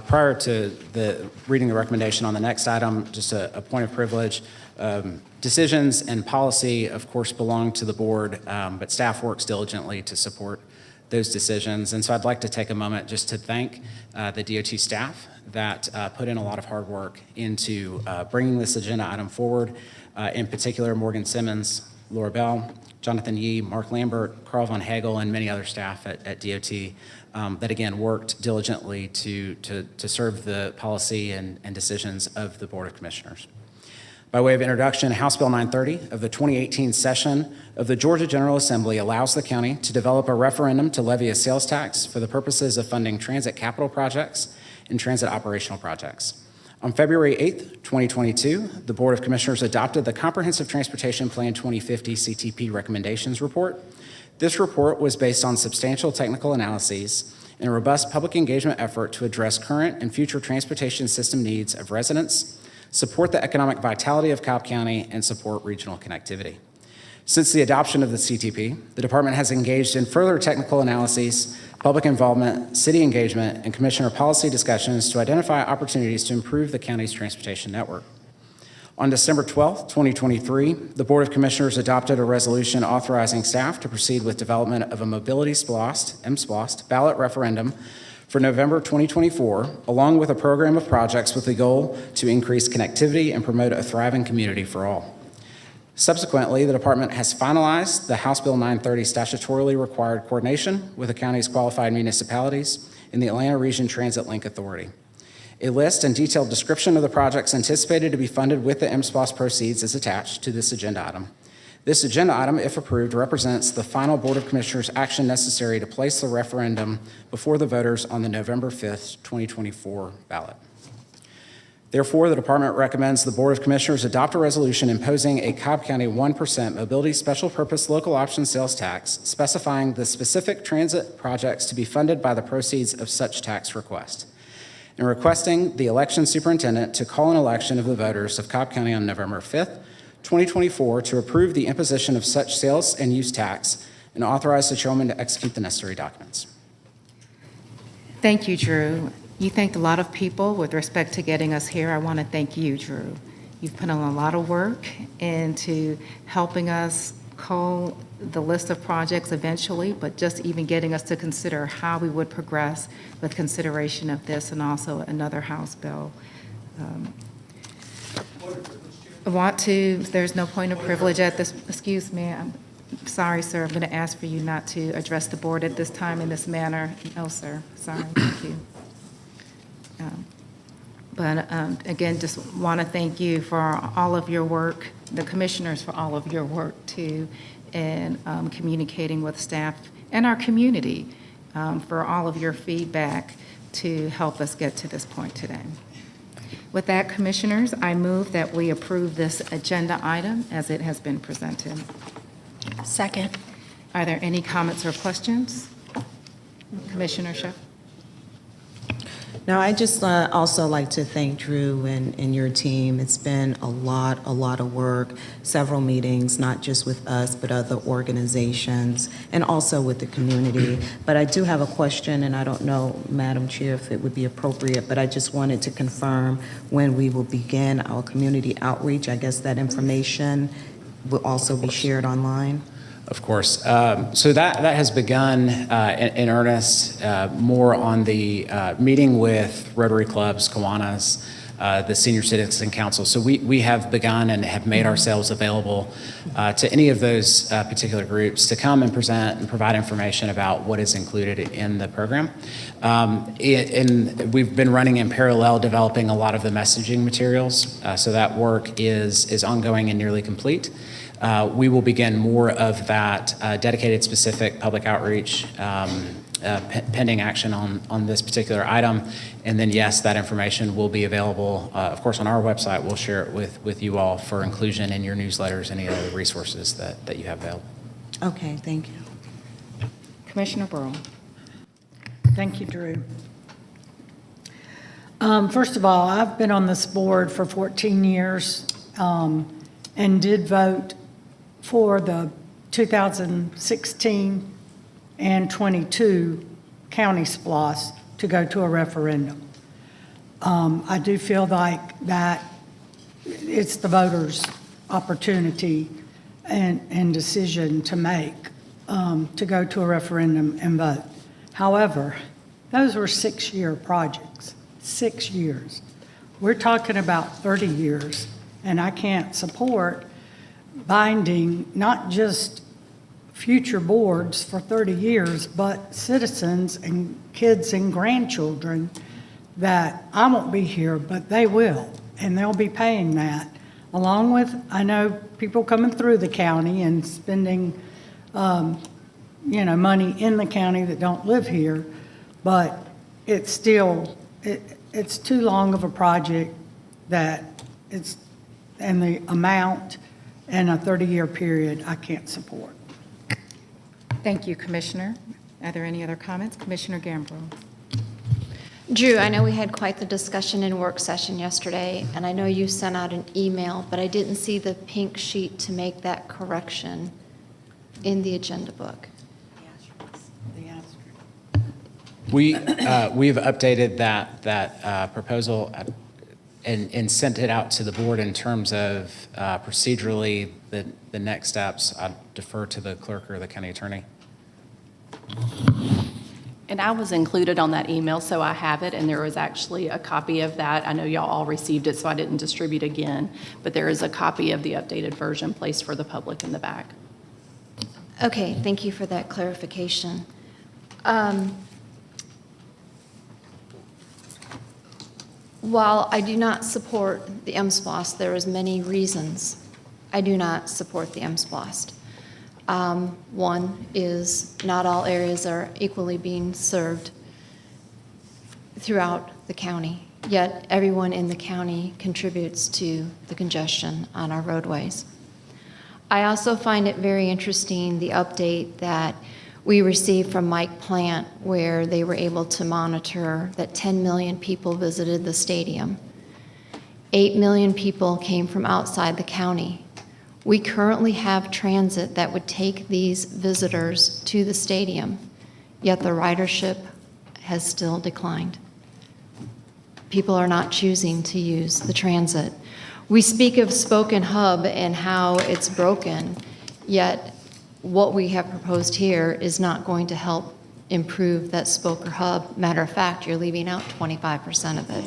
Prior to reading the recommendation on the next item, just a point of privilege. Decisions and policy, of course, belong to the board, but staff works diligently to support those decisions. And so I'd like to take a moment just to thank the DOT staff that put in a lot of hard work into bringing this agenda item forward. In particular, Morgan Simmons, Laura Bell, Jonathan Yee, Mark Lambert, Carl Von Hagel, and many other staff at DOT that, again, worked diligently to serve the policy and decisions of the Board of Commissioners. By way of introduction, House Bill 930 of the 2018 session of the Georgia General Assembly allows the county to develop a referendum to levy a sales tax for the purposes of funding transit capital projects and transit operational projects. On February 8th, 2022, the Board of Commissioners adopted the Comprehensive Transportation Plan 2050 CTP Recommendations Report. This report was based on substantial technical analyses and a robust public engagement effort to address current and future transportation system needs of residents, support the economic vitality of Cobb County, and support regional connectivity. Since the adoption of the CTP, the department has engaged in further technical analyses, public involvement, city engagement, and commissioner policy discussions to identify opportunities to improve the county's transportation network. On December 12, 2023, the Board of Commissioners adopted a resolution authorizing staff to proceed with development of a Mobility SPLOST, MSPLOST, ballot referendum for November 2024, along with a program of projects with the goal to increase connectivity and promote a thriving community for all. Subsequently, the department has finalized the House Bill 930 statutorily required coordination with the county's qualified municipalities and the Atlanta Region Transit Link Authority. A list and detailed description of the projects anticipated to be funded with the MSPLOST proceeds is attached to this agenda item. This agenda item, if approved, represents the final Board of Commissioners action necessary to place the referendum before the voters on the November 5th, 2024 ballot. Therefore, the department recommends the Board of Commissioners adopt a resolution imposing a Cobb County 1% mobility special purpose local option sales tax, specifying the specific transit projects to be funded by the proceeds of such tax request, and requesting the election superintendent to call an election of the voters of Cobb County on November 5th, 2024 to approve the imposition of such sales and use tax and authorize the chairman to execute the necessary documents. Thank you, Drew. You thanked a lot of people with respect to getting us here. I want to thank you, Drew. You've put in a lot of work into helping us cull the list of projects eventually, but just even getting us to consider how we would progress with consideration of this and also another House bill. I want to, there's no point of privilege at this, excuse me, I'm sorry, sir, I'm going to ask for you not to address the board at this time in this manner. No, sir, sorry, thank you. Again, just want to thank you for all of your work, the commissioners for all of your work too, and communicating with staff and our community for all of your feedback to help us get to this point today. With that, commissioners, I move that we approve this agenda item as it has been presented. Second. Are there any comments or questions? Commissioner Sheff? No, I just also like to thank Drew and your team. It's been a lot of work, several meetings, not just with us, but other organizations, and also with the community. But I do have a question, and I don't know, Madam Chair, if it would be appropriate, but I just wanted to confirm when we will begin our community outreach. I guess that information will also be shared online. Of course. So that has begun in earnest, more on the meeting with Rotary Clubs, Kiwanis, the Senior Citizen Council. So we have begun and have made ourselves available to any of those particular groups to come and present and provide information about what is included in the program. And we've been running in parallel, developing a lot of the messaging materials. So that work is ongoing and nearly complete. We will begin more of that dedicated specific public outreach pending action on this particular item. And then, yes, that information will be available, of course, on our website. We'll share it with you all for inclusion in your newsletters, any other resources that you have available. Okay, thank you. Commissioner Burrow. Thank you, Drew. First of all, I've been on this board for 14 years and did vote for the 2016 and 22 county SPLOST to go to a referendum. I do feel like that it's the voters' opportunity and decision to make, to go to a referendum and vote. However, those were 6-year projects, 6 years. We're talking about 30 years, and I can't support binding not just future boards for 30 years, but citizens and kids and grandchildren that I won't be here, but they will, and they'll be paying that. Along with, I know people coming through the county and spending, money in the county that don't live here, but it's still, it's too long of a project that it's, and the amount and a 30-year period, I can't support. Thank you, Commissioner. Are there any other comments? Commissioner Gambrill. Drew, I know we had quite the discussion in work session yesterday, and I know you sent out an email, but I didn't see the pink sheet to make that correction in the agenda book. We've updated that proposal and sent it out to the board in terms of procedurally the next steps. I defer to the clerk or the county attorney. And I was included on that email, so I have it, and there was actually a copy of that. I know y'all all received it, so I didn't distribute again, but there is a copy of the updated version placed for the public in the back. Okay, thank you for that clarification. While I do not support the MSPLOST, there is many reasons I do not support the MSPLOST. One is not all areas are equally being served throughout the county, yet everyone in the county contributes to the congestion on our roadways. I also find it very interesting, the update that we received from Mike Plant, where they were able to monitor that 10 million people visited the stadium. 8 million people came from outside the county. We currently have transit that would take these visitors to the stadium, yet the ridership has still declined. People are not choosing to use the transit. We speak of Spoken Hub and how it's broken, yet what we have proposed here is not going to help improve that Spoken Hub. Matter of fact, you're leaving out 25% of it.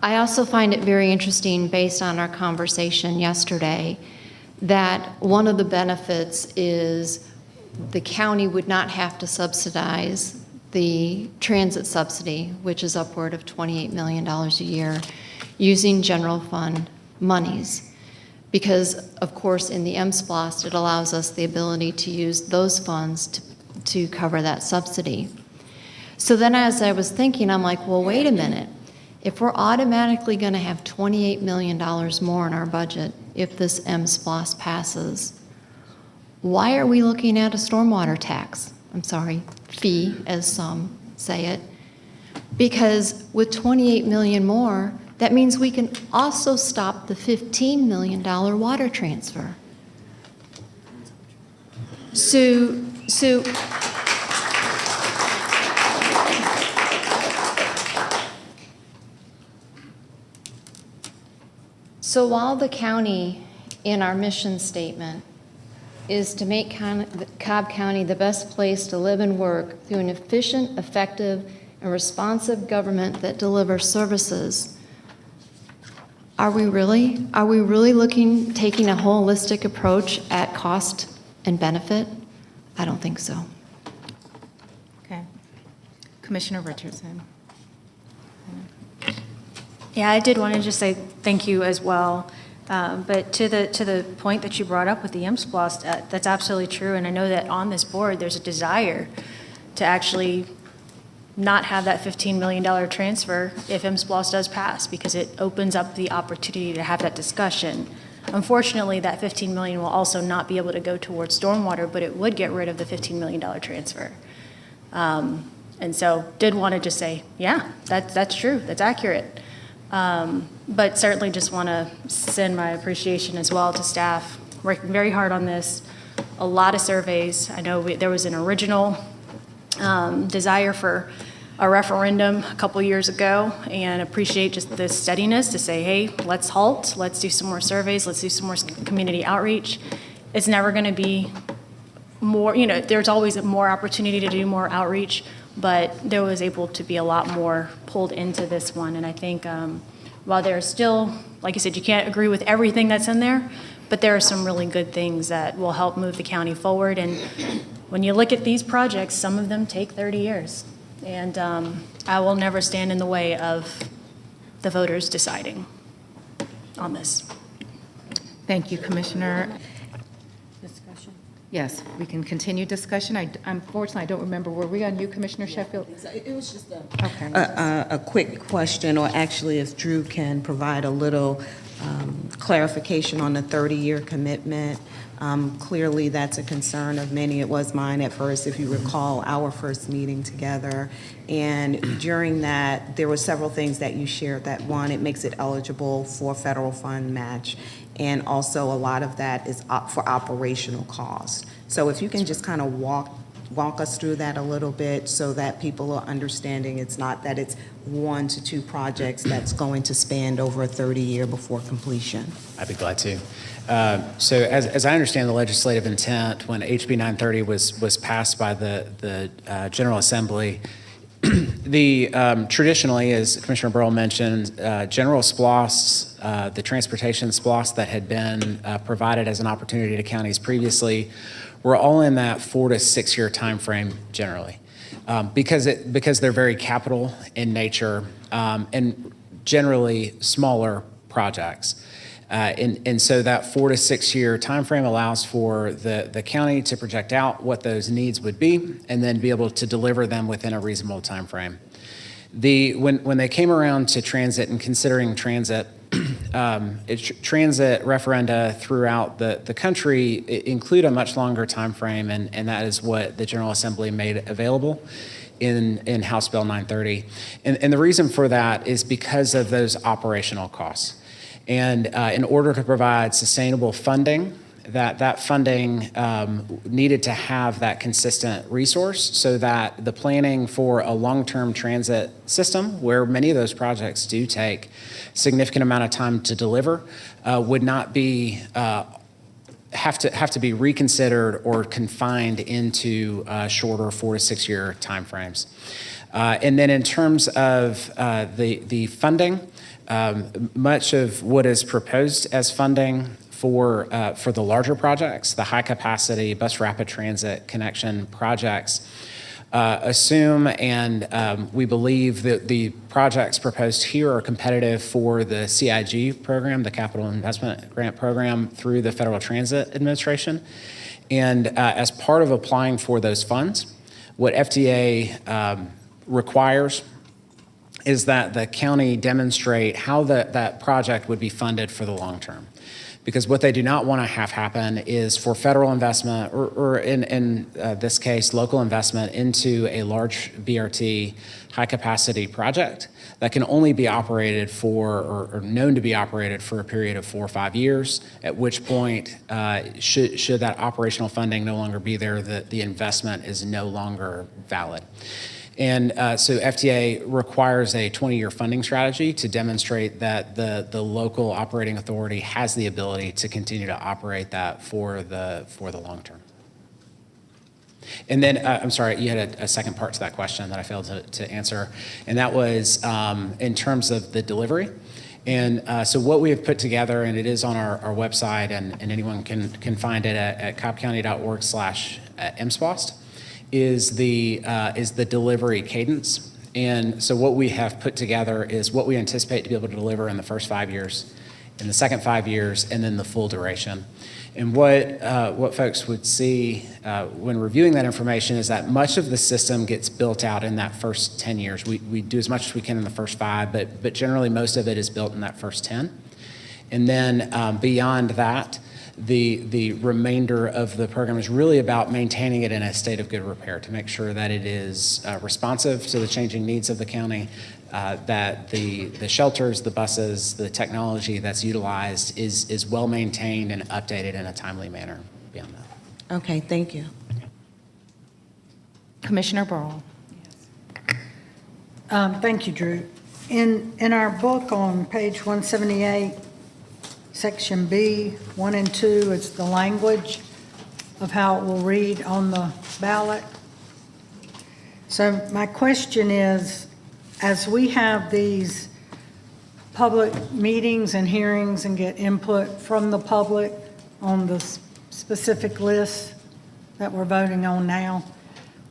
I also find it very interesting, based on our conversation yesterday, that one of the benefits is the county would not have to subsidize the transit subsidy, which is upward of $28 million a year, using general fund monies. Because, of course, in the MSPLOST, it allows us the ability to use those funds to cover that subsidy. So then as I was thinking, I'm like, well, wait a minute. If we're automatically going to have $28 million more in our budget if this MSPLOST passes, why are we looking at a stormwater tax? I'm sorry, fee, as some say it. Because with $28 million more, that means we can also stop the $15 million water transfer. So while the county, in our mission statement, is to make Cobb County the best place to live and work through an efficient, effective, and responsive government that delivers services, are we really taking a holistic approach at cost and benefit? I don't think so. Okay. Commissioner Richardson. Yeah, I did want to just say thank you as well. But to the point that you brought up with the MSPLOST, that's absolutely true. And I know that on this board, there's a desire to actually not have that $15 million transfer if MSPLOST does pass, because it opens up the opportunity to have that discussion. Unfortunately, that $15 million will also not be able to go towards stormwater, but it would get rid of the $15 million transfer. And so did want to just say, yeah, that's true, that's accurate. But certainly just want to send my appreciation as well to staff, working very hard on this. A lot of surveys. I know there was an original desire for a referendum a couple years ago, and appreciate just the steadiness to say, hey, let's halt, let's do some more surveys, let's do some more community outreach. It's never going to be more, there's always more opportunity to do more outreach, but there was able to be a lot more pulled into this one. And I think while there's still, like you said, you can't agree with everything that's in there, but there are some really good things that will help move the county forward. And when you look at these projects, some of them take 30 years. And I will never stand in the way of the voters deciding on this. Thank you, Commissioner. Discussion? Yes, we can continue discussion. Unfortunately, I don't remember. Were we on you, Commissioner Sheffield? It was just Okay. a quick question, or actually if Drew can provide a little clarification on the 30-year commitment. Clearly, that's a concern of many. It was mine at first, if you recall our first meeting together. And during that, there were several things that you shared. That one, it makes it eligible for federal fund match. And also a lot of that is for operational costs. So if you can just kind of walk us through that a little bit so that people are understanding it's not that it's 1 to 2 projects that's going to span over a 30-year before completion. I'd be glad to. So as I understand the legislative intent, when HB 930 was passed by the General Assembly, traditionally, as Commissioner Burrell mentioned, general SPLOSTs, the transportation SPLOST that had been provided as an opportunity to counties previously, were all in that 4 to 6 year time frame generally, because they're very capital in nature and generally smaller projects. And so that 4 to 6 year time frame allows for the county to project out what those needs would be and then be able to deliver them within a reasonable time frame. When they came around to transit and considering transit, transit referenda throughout the country include a much longer time frame, and that is what the General Assembly made available in House Bill 930. And the reason for that is because of those operational costs. And in order to provide sustainable funding, that funding needed to have that consistent resource so that the planning for a long-term transit system, where many of those projects do take significant amount of time to deliver, would not be have to be reconsidered or confined into shorter 4 to 6 year timeframes. And then in terms of the funding, much of what is proposed as funding for the larger projects, the high-capacity bus rapid transit connection projects, assume and we believe that the projects proposed here are competitive for the CIG program, the Capital Investment Grant Program, through the Federal Transit Administration. And as part of applying for those funds, what FTA requires is that the county demonstrate how that project would be funded for the long term. Because what they do not want to have happen is for federal investment, or in this case, local investment into a large BRT high-capacity project that can only be operated for, or known to be operated for a period of 4 or 5 years, at which point, should that operational funding no longer be there, the investment is no longer valid. And so FTA requires a 20-year funding strategy to demonstrate that the local operating authority has the ability to continue to operate that for the long term. And then, I'm sorry, you had a second part to that question that I failed to answer, and that was in terms of the delivery. And so what we have put together, and it is on our website, and anyone can find it at cobbcounty.org/MSPLOST, is the delivery cadence. And so what we have put together is what we anticipate to be able to deliver in the first 5 years, in the second 5 years, and then the full duration. And what folks would see when reviewing that information is that much of the system gets built out in that first 10 years. We do as much as we can in the first 5, but generally most of it is built in that first 10. And then beyond that, the remainder of the program is really about maintaining it in a state of good repair to make sure that it is responsive to the changing needs of the county, that the shelters, the buses, the technology that's utilized is well maintained and updated in a timely manner beyond that. Okay, thank you. Commissioner Burrell. Thank you, Drew. In our book on page 178, section B, 1 and 2, it's the language of how it will read on the ballot. So my question is, as we have these public meetings and hearings and get input from the public on the specific lists that we're voting on now,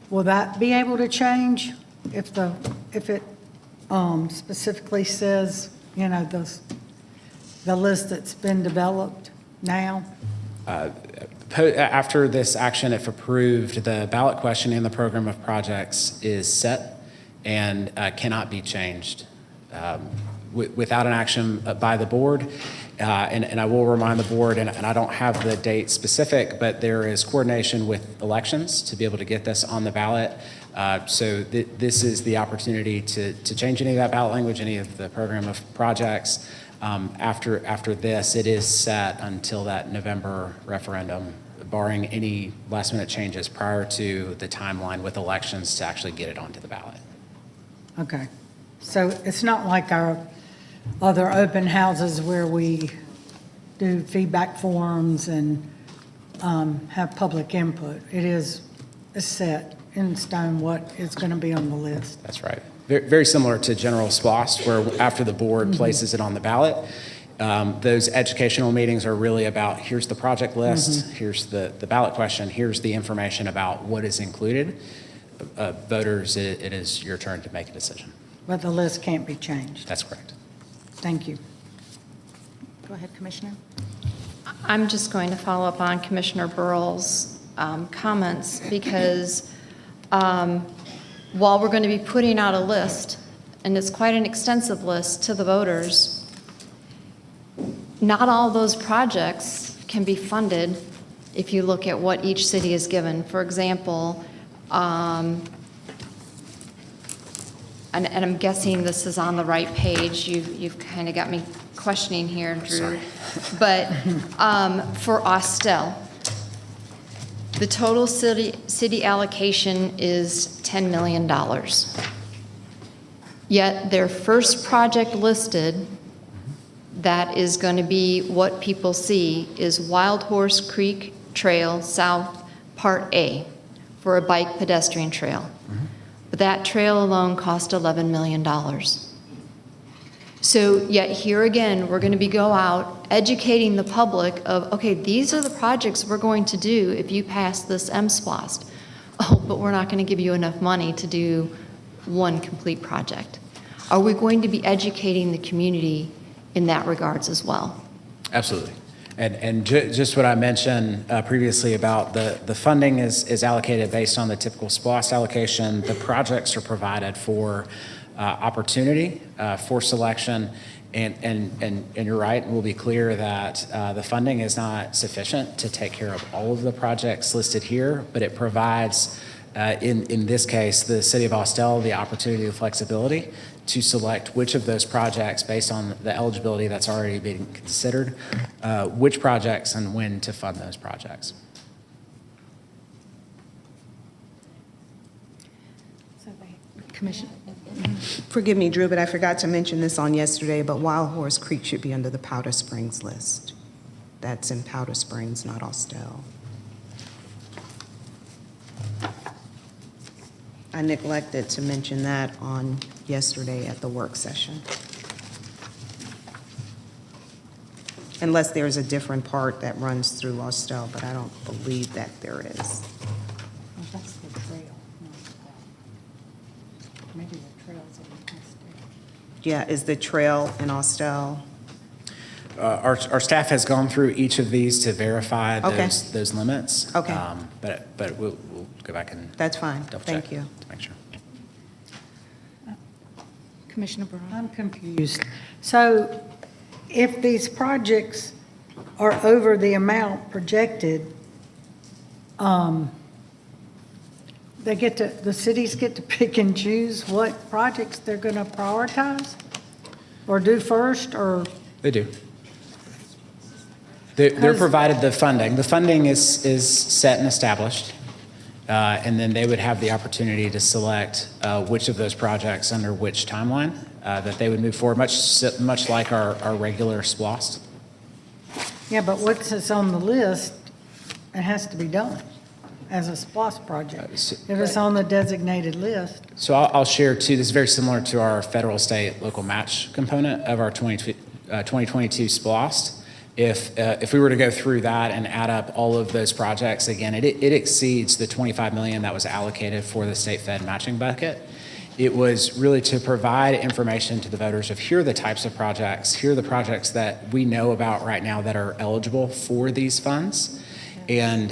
will that be able to change if it specifically says, you know, the list that's been developed now? After this action, if approved, the ballot question and the program of projects is set and cannot be changed without an action by the board. And I will remind the board, and I don't have the date specific, but there is coordination with elections to be able to get this on the ballot. So this is the opportunity to change any of that ballot language, any of the program of projects. After this, it is set until that November referendum, barring any last minute changes prior to the timeline with elections to actually get it onto the ballot. Okay. So it's not like our other open houses where we do feedback forums and have public input. It is set in stone what is going to be on the list. That's right. Very similar to General SPLOST, where after the board places it on the ballot, those educational meetings are really about, here's the project list, here's the ballot question, here's the information about what is included. Voters, it is your turn to make a decision. But the list can't be changed. That's correct. Thank you. Go ahead, Commissioner. I'm just going to follow up on Commissioner Burrell's comments because while we're going to be putting out a list, and it's quite an extensive list to the voters, not all those projects can be funded if you look at what each city is given. For example, and I'm guessing this is on the right page. You've kind of got me questioning here, Drew. Sorry. But for Austell, the total city allocation is $10 million. Yet their first project listed that is going to be what people see is Wild Horse Creek Trail South Part A for a bike pedestrian trail. But that trail alone cost $11 million. So yet here again, we're going to be go out educating the public of, okay, these are the projects we're going to do if you pass this MSPLOST. Oh, but we're not going to give you enough money to do one complete project. Are we going to be educating the community in that regards as well? Absolutely. And just what I mentioned previously about the funding is allocated based on the typical SPLOST allocation. The projects are provided for opportunity for selection. And you're right, we'll be clear that the funding is not sufficient to take care of all of the projects listed here, but it provides, in this case, the City of Austell the opportunity and flexibility to select which of those projects, based on the eligibility that's already being considered, which projects and when to fund those projects. Commissioner. Forgive me, Drew, but I forgot to mention this on yesterday, but Wild Horse Creek should be under the Powder Springs list. That's in Powder Springs, not Austell. I neglected to mention that on yesterday at the work session. Unless there's a different part that runs through Austell, but I don't believe that there is. That's the trail. Maybe the trail's in Austell. Yeah, is the trail in Austell? Our staff has gone through each of these to verify Okay. those limits. Okay. But we'll go back and That's fine. double check Thank you. to make sure. Commissioner Burrow. I'm confused. So if these projects are over the amount projected, the cities get to pick and choose what projects they're going to prioritize or do first, or? They do. They're provided the funding. The funding is set and established. And then they would have the opportunity to select which of those projects under which timeline that they would move forward, much like our regular SPLOST. Yeah, but what's on the list, it has to be done as a SPLOST project. If it's on the designated list, So I'll share too, this is very similar to our federal, state, local match component of our 2022 SPLOST. If we were to go through that and add up all of those projects, again, it exceeds the $25 million that was allocated for the state Fed matching bucket. It was really to provide information to the voters of here are the types of projects, here are the projects that we know about right now that are eligible for these funds. And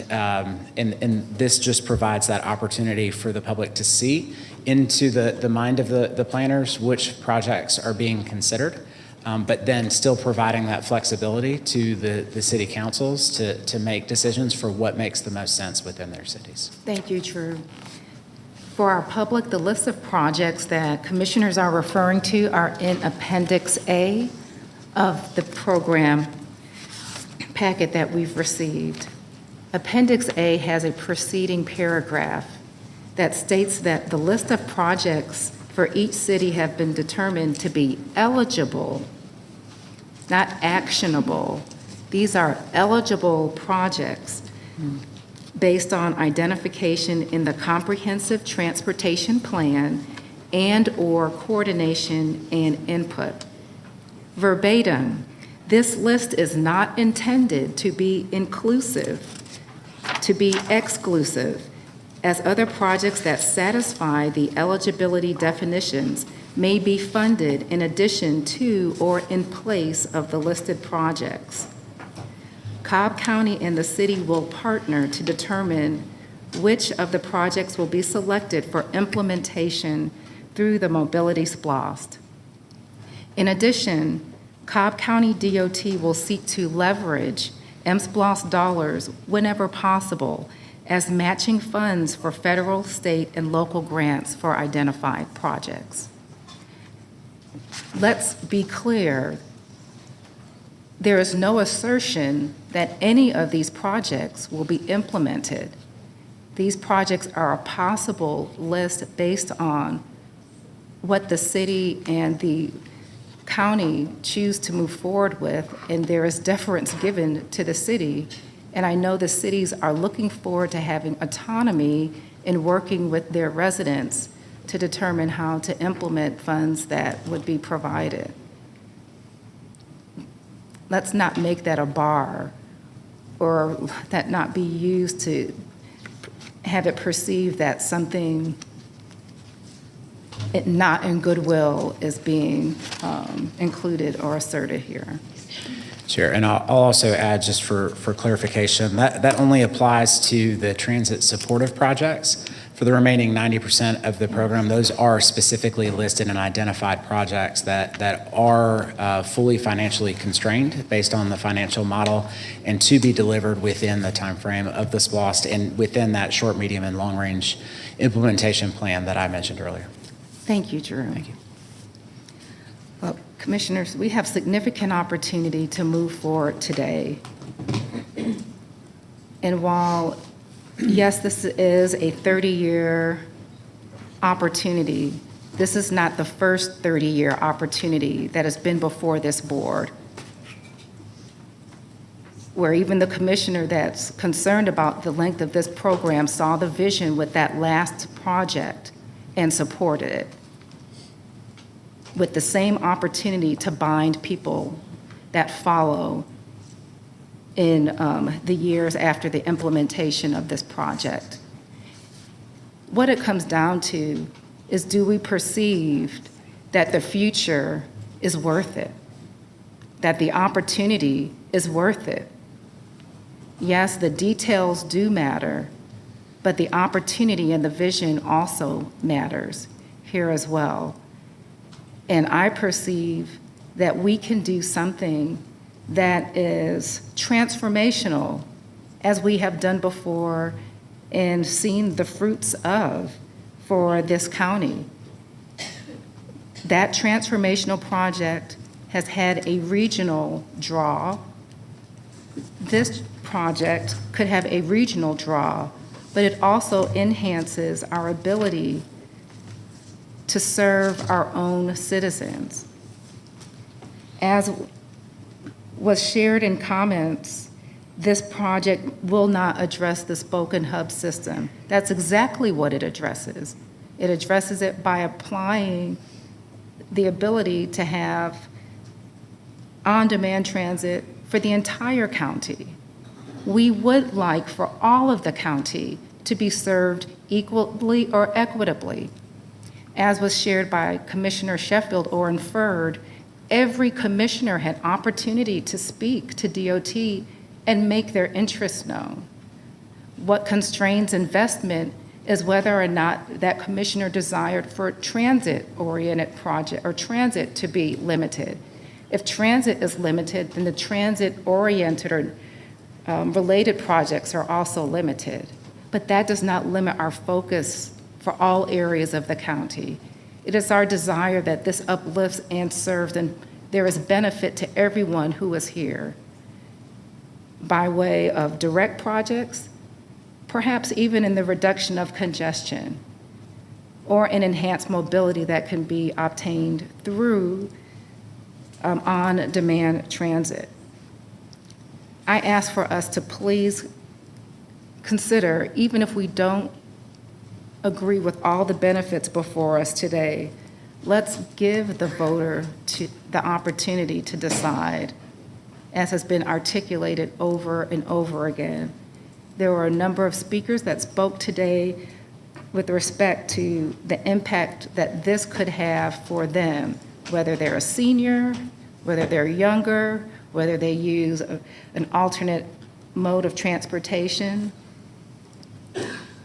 this just provides that opportunity for the public to see into the mind of the planners which projects are being considered, but then still providing that flexibility to the city councils to make decisions for what makes the most sense within their cities. Thank you, Drew. For our public, the list of projects that commissioners are referring to are in Appendix A of the program packet that we've received. Appendix A has a preceding paragraph that states that the list of projects for each city have been determined to be eligible, not actionable. These are eligible projects based on identification in the Comprehensive Transportation Plan and/or coordination and input. Verbatim, this list is not intended to be inclusive, to be exclusive, as other projects that satisfy the eligibility definitions may be funded in addition to or in place of the listed projects. Cobb County and the city will partner to determine which of the projects will be selected for implementation through the Mobility SPLOST. In addition, Cobb County DOT will seek to leverage MSPLOST dollars whenever possible as matching funds for federal, state, and local grants for identified projects. Let's be clear, there is no assertion that any of these projects will be implemented. These projects are a possible list based on what the city and the county choose to move forward with, and there is deference given to the city. And I know the cities are looking forward to having autonomy in working with their residents to determine how to implement funds that would be provided. Let's not make that a bar, or that not be used to have it perceived that something not in goodwill is being included or asserted here. Sure, and I'll also add, just for clarification, that only applies to the transit supportive projects. For the remaining 90% of the program, those are specifically listed and identified projects that are fully financially constrained based on the financial model and to be delivered within the timeframe of the SPLOST and within that short, medium, and long-range implementation plan that I mentioned earlier. Thank you, Drew. Thank you. Well, Commissioners, we have significant opportunity to move forward today. And while, yes, this is a 30-year opportunity, this is not the first 30-year opportunity that has been before this board, where even the commissioner that's concerned about the length of this program saw the vision with that last project and supported it, with the same opportunity to bind people that follow in the years after the implementation of this project. What it comes down to is, do we perceive that the future is worth it, that the opportunity is worth it? Yes, the details do matter, but the opportunity and the vision also matters here as well. And I perceive that we can do something that is transformational, as we have done before and seen the fruits of for this county. That transformational project has had a regional draw. This project could have a regional draw but it also enhances our ability to serve our own citizens. As was shared in comments, this project will not address the spoken hub system. That's exactly what it addresses. It addresses it by applying the ability to have on-demand transit for the entire county. We would like for all of the county to be served equally or equitably. As was shared by Commissioner Sheffield or inferred, every commissioner had opportunity to speak to DOT and make their interests known. What constrains investment is whether or not that commissioner desired for transit-oriented project or transit to be limited. If transit is limited, then the transit-oriented or related projects are also limited. But that does not limit our focus for all areas of the county. It is our desire that this uplifts and serves, and there is benefit to everyone who is here by way of direct projects, perhaps even in the reduction of congestion or in enhanced mobility that can be obtained through on-demand transit. I ask for us to please consider, even if we don't agree with all the benefits before us today, let's give the voter the opportunity to decide, as has been articulated over and over again. There were a number of speakers that spoke today with respect to the impact that this could have for them, whether they're a senior, whether they're younger, whether they use an alternate mode of transportation,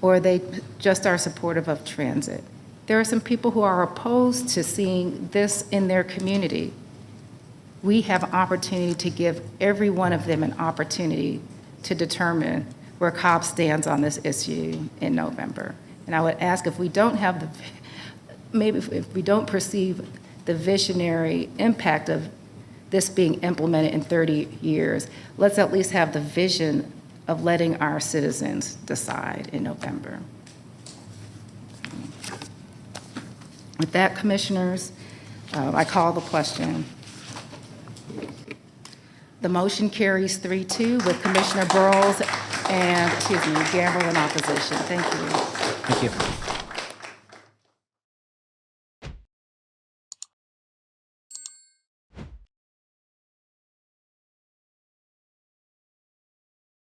or they just are supportive of transit. There are some people who are opposed to seeing this in their community. We have an opportunity to give every one of them an opportunity to determine where Cobb stands on this issue in November. And I would ask, if we don't have maybe if we don't perceive the visionary impact of this being implemented in 30 years, let's at least have the vision of letting our citizens decide in November. With that, commissioners, I call the question. The motion carries 3-2 with Commissioner Burrows and, Gamble in opposition. Thank you. Thank you.